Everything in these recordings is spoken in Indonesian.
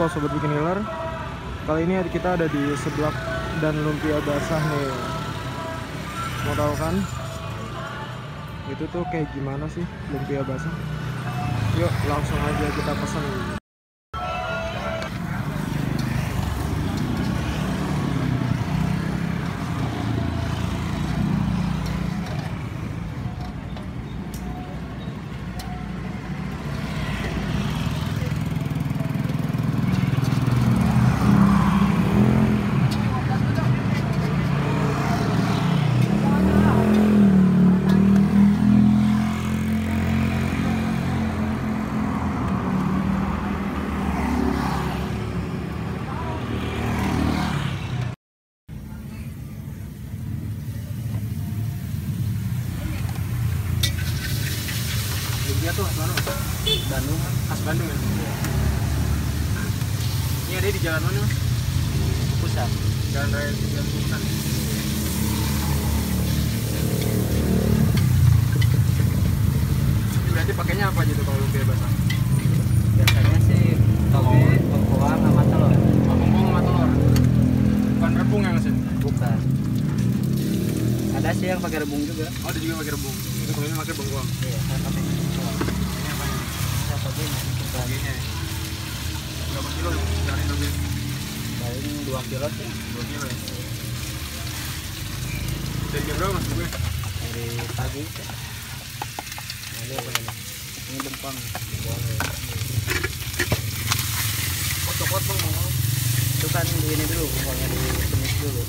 Halo sobat bikin hiler. Kali ini kita ada di seblak dan lumpia basah nih. Mau tahu kan itu tuh kayak gimana sih lumpia basah? Yuk langsung aja kita pesan. Lumpia tuh khas mana? Bandung, khas Bandung ya? Ini ada di jalan mana mas? Pusat. Jalan raya Jalan Pusat. Ini berarti pakainya apa aja tuh kalau lumpia basah? Biasanya sih toge, bengkoang, sama telur. Oh, bengkong sama telur. Bukan rebung ya mas? Bukan. Ada sih yang pakai rebung juga. Oh, ada juga pakai rebung. Itu kalau ini pakai bengkong. Iya, saya pakai bengkoang. Ini apa nih? Saya togenya. Togenya ya? Berapa kilo dari toge? Paling 2 kilo sih. 2 kilo ya? Dari jam berapa mas gue? Dari pagi. Lalu ini bengkoang. Potong-potong bengkong. Itu kan di ini dulu, bengkoangnya ditumis dulu.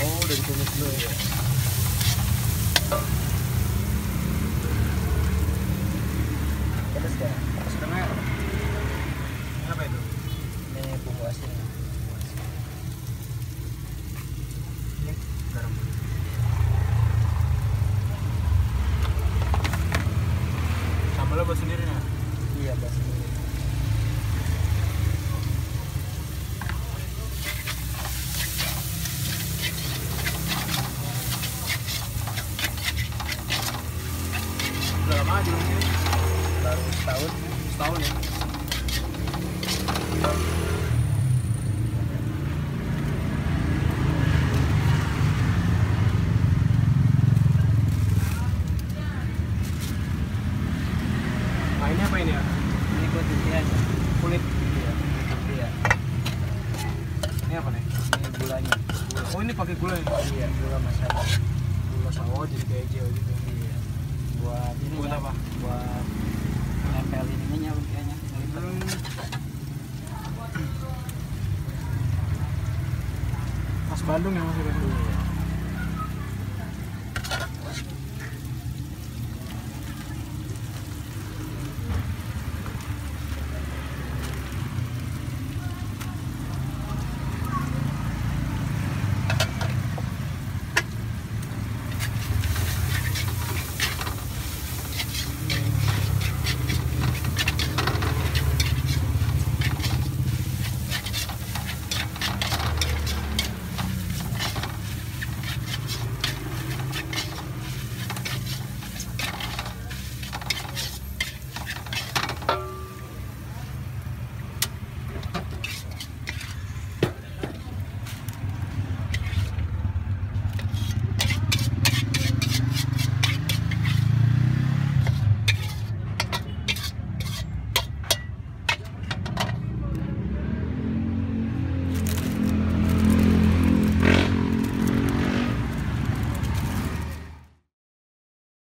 Oh, udah ditumis dulu ya? Pedas ya? Setengah. Ini apa itu? Ini bumbu asin. Ini garam. Sambalnya buat sendiri ya? Iya, bahas dulu. Udah lama aja ini? Baru setahun. Setahun ya? Nah ini apa ini ya? Ini kulit lumpia. Kulit. Iya, kulit lumpia. Ini apa nih? Ini gulanya. Oh ini pakai gula ya? Iya, gula masalah. Gula sawah jadi kayak gel gitu. Iya. Buat ini Buat ya, apa? Buat nempelin ininya lumpianya. Khas Bandung ya mas? Iya.